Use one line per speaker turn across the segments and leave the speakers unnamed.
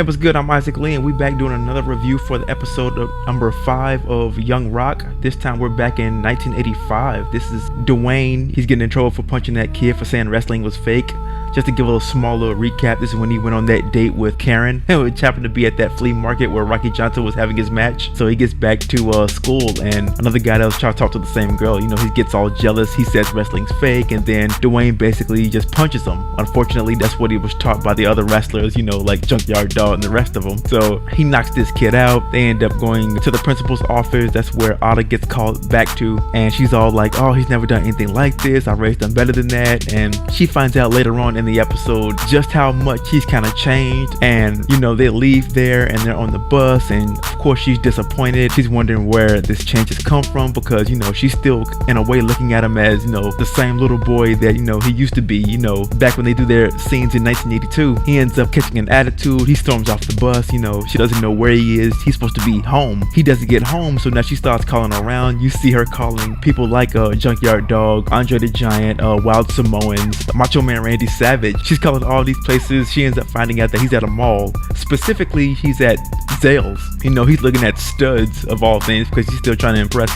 Hey, what's good? I'm Isaac Lee, and we back doing another review for the episode of number 5 of Young Rock. This time we're back in 1985. This is Dwayne. He's getting in trouble for punching that kid for saying wrestling was fake. Just to give a little small recap, this is when he went on that date with Karen, which happened to be at that flea market where Rocky Johnson was having his match. So he gets back to school, and another guy that was trying to talk to the same girl, you know, he gets all jealous. He says wrestling's fake, and then Dwayne basically just punches him. Unfortunately, that's what he was taught by the other wrestlers, you know, like Junkyard Dog and the rest of them. So he knocks this kid out. They end up going to the principal's office. That's where Otta gets called back to, and she's all like, oh, he's never done anything like this. I raised him better than that. And she finds out later on in the episode just how much he's kind of changed. And you know, they leave there and they're on the bus, and of course she's disappointed. She's wondering where this change has come from, because you know, she's still in a way looking at him as, you know, the same little boy that, you know, he used to be. You know, back when they do their scenes in 1982, he ends up catching an attitude. He storms off the bus. You know, she doesn't know where he is. He's supposed to be home. He doesn't get home, so now she starts calling around. You see her calling people like Junkyard Dog, Andre the Giant, Wild Samoans, Macho Man Randy Savage. She's calling all these places. She ends up finding out that he's at a mall. Specifically, he's at Zales. You know, he's looking at studs of all things, because he's still trying to impress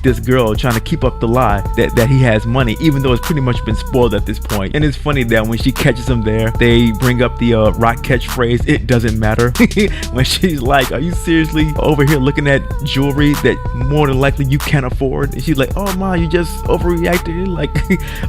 this girl, trying to keep up the lie that he has money, even though it's pretty much been spoiled at this point. And it's funny that when she catches him there, they bring up the rock catchphrase, "It doesn't matter." When she's like, are you seriously over here looking at jewelry that more than likely you can't afford? And she's like, oh ma, you just overreacted. Like,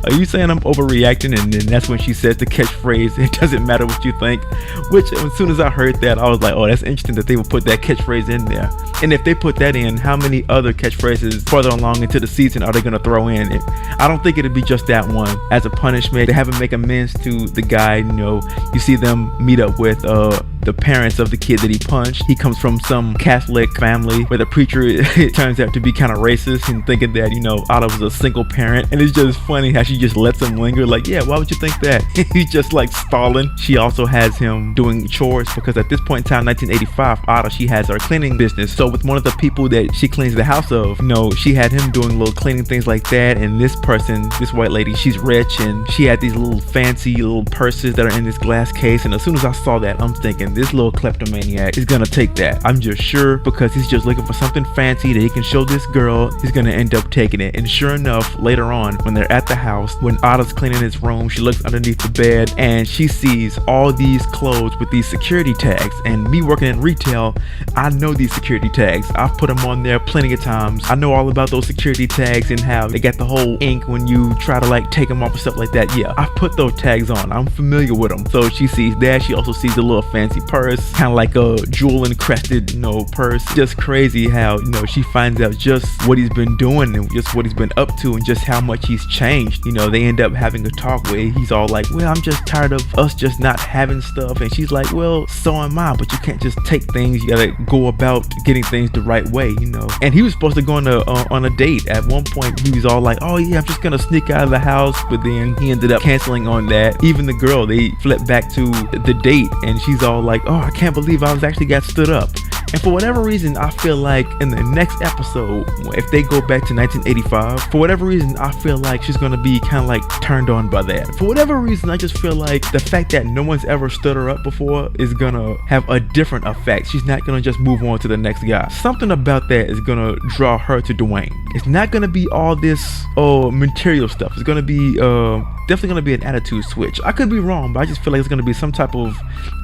are you saying I'm overreacting? And then that's when she says the catchphrase, "It doesn't matter what you think," which as soon as I heard that, I was like, oh, that's interesting that they would put that catchphrase in there. And if they put that in, how many other catchphrases further along into the season are they going to throw in? I don't think it'd be just that one. As a punishment, they have him make amends to the guy. You know, you see them meet up with the parents of the kid that he punched. He comes from some Catholic family where the preacher it turns out to be kind of racist, and thinking that, you know, Otta was a single parent. And it's just funny how she just lets him linger. Like, yeah, why would you think that? He's just like stalling. She also has him doing chores, because at this point in time, 1985, Otta, she has her cleaning business. So with one of the people that she cleans the house of, you know, she had him doing little cleaning things like that. And this person, this white lady, she's rich, and she had these little fancy little purses that are in this glass case. And as soon as I saw that, I'm thinking, this little kleptomaniac is gonna take that. I'm just sure, because he's just looking for something fancy that he can show this girl. He's gonna end up taking it. And sure enough, later on, when they're at the house, when Otta's cleaning his room, she looks underneath the bed and she sees all these clothes with these security tags. And me working in retail, I know these security tags. I've put them on there plenty of times. I know all about those security tags and how they got the whole ink when you try to like take them off and stuff like that. Yeah, I've put those tags on. I'm familiar with them. So she sees that. She also sees a little fancy purse, kind of like a jewel encrusted, you know, purse. Just crazy how, you know, she finds out just what he's been doing and just what he's been up to and just how much he's changed. You know, they end up having a talk where he's all like, well, I'm just tired of us just not having stuff. And she's like, well, so am I, but you can't just take things. You gotta go about getting things the right way, you know. And he was supposed to go on a date. At one point, he was all like, oh yeah, I'm just gonna sneak out of the house, but then he ended up canceling on that. Even the girl, they flipped back to the date, and she's all like, oh, I can't believe I got stood up. And for whatever reason, I feel like in the next episode, if they go back to 1985, for whatever reason, I feel like she's gonna be kind of like turned on by that. For whatever reason, I just feel like the fact that no one's ever stood her up before is gonna have a different effect. She's not gonna just move on to the next guy. Something about that is gonna draw her to Dwayne. It's not gonna be all this material stuff. It's gonna be definitely gonna be an attitude switch. I could be wrong, but I just feel like it's gonna be some type of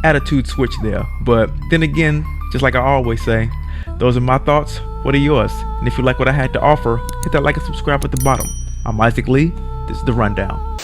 attitude switch there. But then again, just like I always say, those are my thoughts. What are yours? And if you like what I had to offer, hit that like and subscribe at the bottom. I'm Isaac Lee. This is The Rundown.